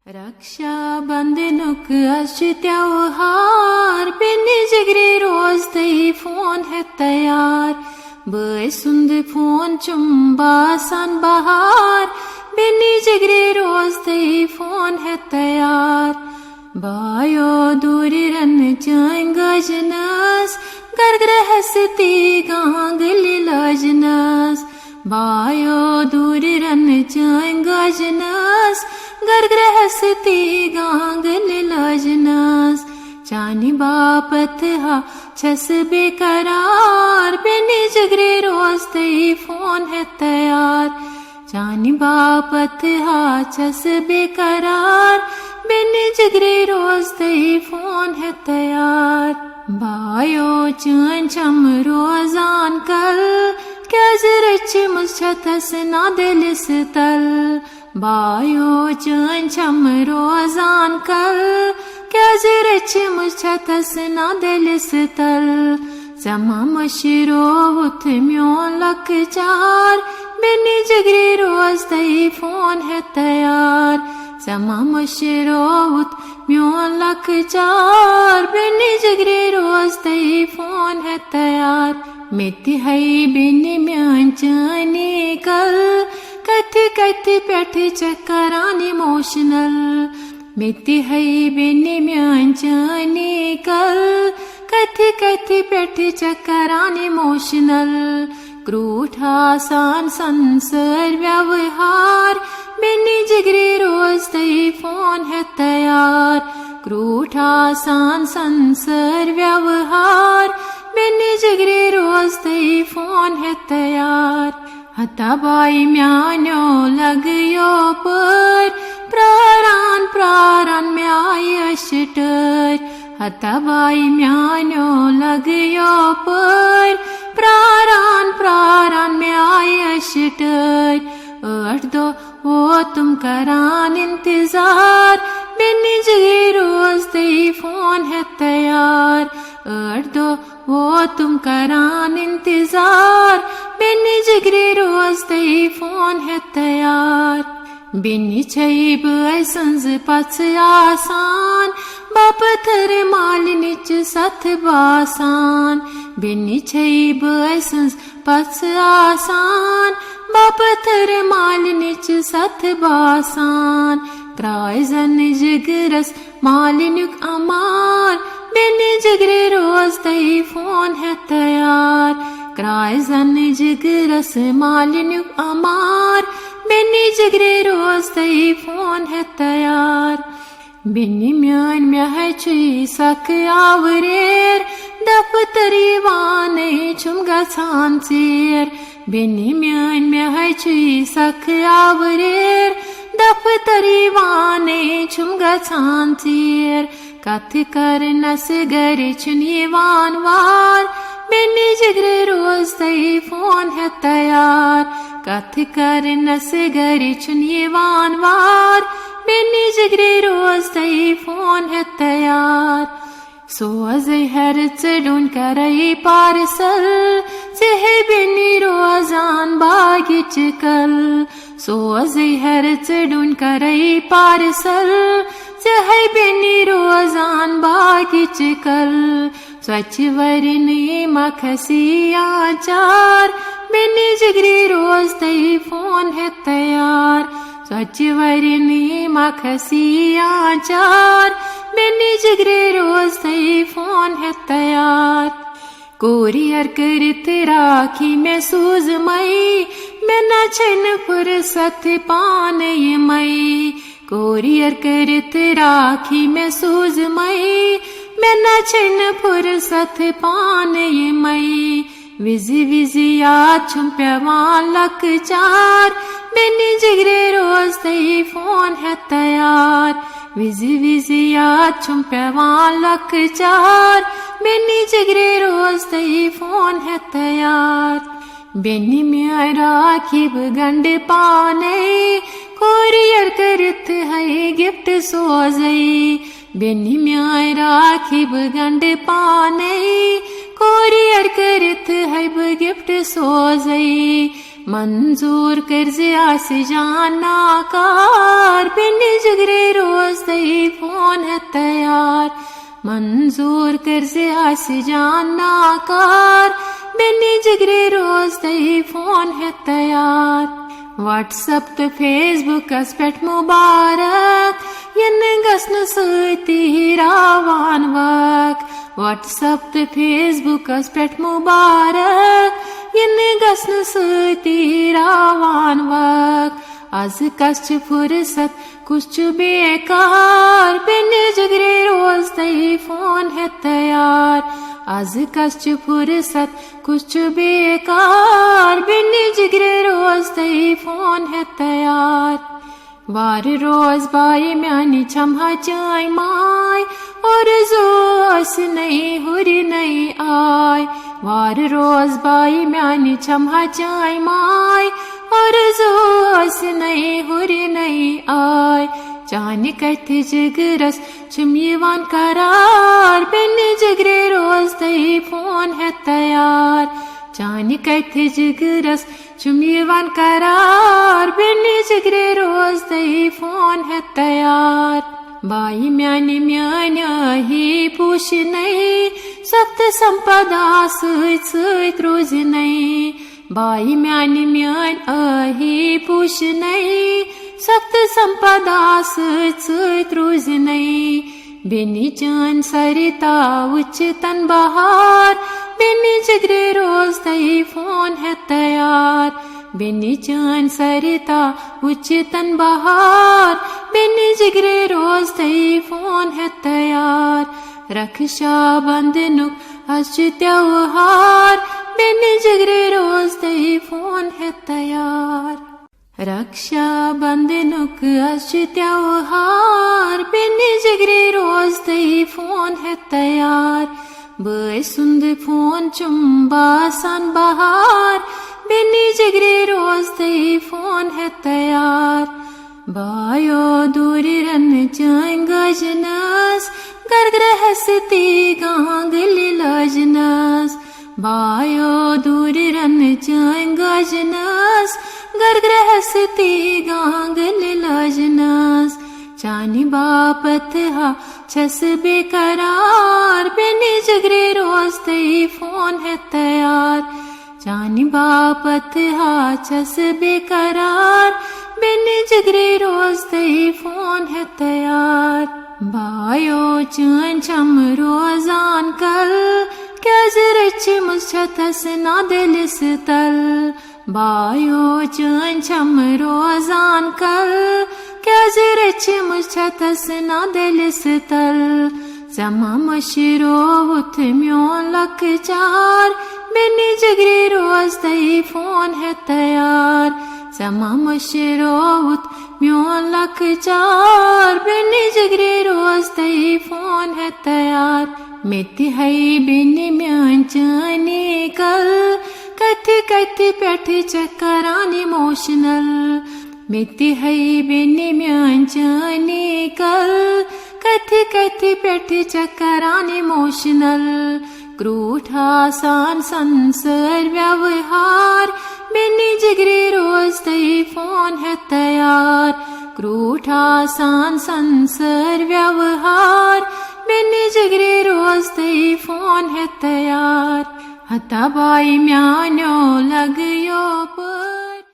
रक्षा बंधनुक अश त्योहार बेनी जिगरे रोज तई फोन है तैयार बे सुंद फोन चुम्बासन बहार बेनी जिगरे रोज तई फोन है तैयार बायो दूरी रन चांग गजनस गर्ग्रह सती गांगली लजनस बायो दूरी रन चांग गजनस गर्ग्रह सती गांगल लजनस चानी बापत हा छस बेकरार बेनी जिगरे रोज तई फोन है तैयार चानी बापत हा छस बेकरार बेनी जिगरे रोज तई फोन है तैयार बायो चन चम रोजान कल क्या जरच मुझथस ना दिलस तल बायो चन छम रोजान कल क्या जरच मुझथस ना दिलस तल जमा मशरो उथ म्यों लक चार बेनी जिगरे रोज तई फोन है तैयार जमा मशरो उथ म्यों लक चार बेनी जिगरे रोज तई फोन है तैयार मिति हई बेनी म्यां चानी कल कथि कथि पेठ चक्करान इमोशनल मिति हई बेनी म्यां चानी कल कथि कथि पेठ चक्करान इमोशनल क्रूठा सान संसर व्यवहार बेनी जिगरे रोज तई फोन है तैयार क्रूठा सान संसर व्यवहार बेनी जिगरे रोज तई फोन है तैयार हताबाई म्यानो लगयो पर प्रारान प्रारान म्याय अशटर हताबाई म्यानो लगयो पर प्रारान प्रारान म्याय अशटर अट दो वो तुम करान इंतजार बेनी जिगरे रोज तई फोन है तैयार अट दो वो तुम करान इंतजार बेनी जिगरे रोज तई फोन है तैयार बेनी छई बसंज पच आसान बापथर मालिनिच सथ बासान बेनी छई बसंज पच आसान बापथर मालिनिच सथ बासान क्राइजन जिगरस मालिनुक अमार बेनी जिगरे रोज तई फोन है तैयार क्राइजन जिगरस मालिनुक अमार बेनी जिगरे रोज तई फोन है तैयार बेनी म्यान म्याह छुई सक आवरेर दफ्तरी वाने छुम गछान चेर बेनी म्यान म्याह छुई सक आवरेर दफ्तरी वाने छुम गछान चेर कथ कर नस गर छुनी वान वार बेनी जिगरे रोज तई फोन है तैयार कथ कर नस गर छुनी वान वार बेनी जिगरे रोज तई फोन है तैयार सोज हर चढ़ून करई पार्सल चह बेनी रोजान बागिच कल सोज हर चढ़ून करई पार्सल चह बेनी रोजान बागिच कल स्वच्छ वरनी मखसिया चार बेनी जिगरे रोज तई फोन है तैयार स्वच्छ वरनी मखसिया चार बेनी जिगरे रोज तई फोन है तैयार कोरियर करत राखी में सूज मई मैं न छन फुर्सत पान ये मई कोरियर करत राखी में सूज मई मैं न छन फुर्सत पान ये मई विजी विजी याद छुम्प्यवान लक चार बेनी जिगरे रोज तई फोन है तैयार विजी विजी याद छुम्प्यवान लक चार बेनी जिगरे रोज तई फोन है तैयार बेनी म्याय राखी गंड पाने कोरियर करत है गिफ्ट सोजई बेनी म्याय राखी गंड पाने कोरियर करत है गिफ्ट सोजई मंजूर कर आस जाना कार बिन जिगरे रो मंजूर कर्जे आसि जान नाकार बेनी जिगरे रोज तई फोन है तैयार व्हाट्सएप तो फेसबुकस पेठ मुबारक यन गसन सती रावान वक व्हाट्सएप तो फेसबुकस पेठ मुबारक यन गसन सती रावान वक आज कस फुर्सत कुछ बेकार बेनी जिगरे रोज तई फोन है तैयार आज कस फुर्सत कुछ बेकार बेनी जिगरे रोज तई फोन है तैयार वार रोज बाई म्यानी छमहा चाय माय और जोश नहीं हुरी नहीं आय वार रोज बाई म्यानी छमहा चाय माय और जोश नहीं हुरी नहीं आय चान कथ जिगरस चुम यिवान करार बेनी जिगरे रोज तई फोन है तैयार चान कथ जिगरस चुम यिवान करार बेनी जिगरे रोज तई फोन है तैयार बाई म्यानी म्यान्या ही पूछ नहीं सख्त संपदा सत सत रोज नहीं बाई म्यानी म्यान अही पूछ नहीं सख्त संपदा सत सत रोज नहीं बेनी चान सरिता उच्च तन बहार बेनी जिगरे रोज तई फोन है तैयार बेनी चान सरिता उच्च तन बहार बेनी जिगरे रोज तई फोन है तैयार रक्षा बंधनुक आज त्योहार बेनी जिगरे रोज तई फोन है तैयार रक्षा बंधनुक आज त्योहार बेनी जिगरे रोज तई फोन है तैयार बय सुंद फोन चुम्बा सन बहार बेनी जिगरे रोज तई फोन है तैयार बायो दूरी रन चाय गजनस घर गृहस्थी गांगली लजनस बायो दूरी रन चाय गजनस घर गृहस्थी गांगली लजनस चानी बापत हा छस बेकरार बेनी जिगरे रोज तई फोन है तैयार चानी बापत हा छस बेकरार बेनी जिगरे रोज तई फोन है तैयार बायो चान छम रोजान कल क्या जरच मुझतस ना दिल तल बायो चान छम रोजान कल क्या जरच मुझतस ना दिल तल जमा मशरो उथ म्योन लक चार बेनी जिगरे रोज तई फोन है तैयार जमा मशरो उथ म्योन लक चार बेनी जिगरे रोज तई फोन है तैयार मेति हई बेनी म्यान चानी कल कथी कथी पेठ चक्करान इमोशनल मेति हई बेनी म्यान चानी कल कथी कथी पेठ चक्करान इमोशनल क्रूठा सान संसर व्यवहार बेनी जिगरे रोज तई फोन है तैयार क्रूठा सान संसर व्यवहार बेनी जिगरे रोज तई फोन है तैयार हता बाई म्यान्यो लगयो पर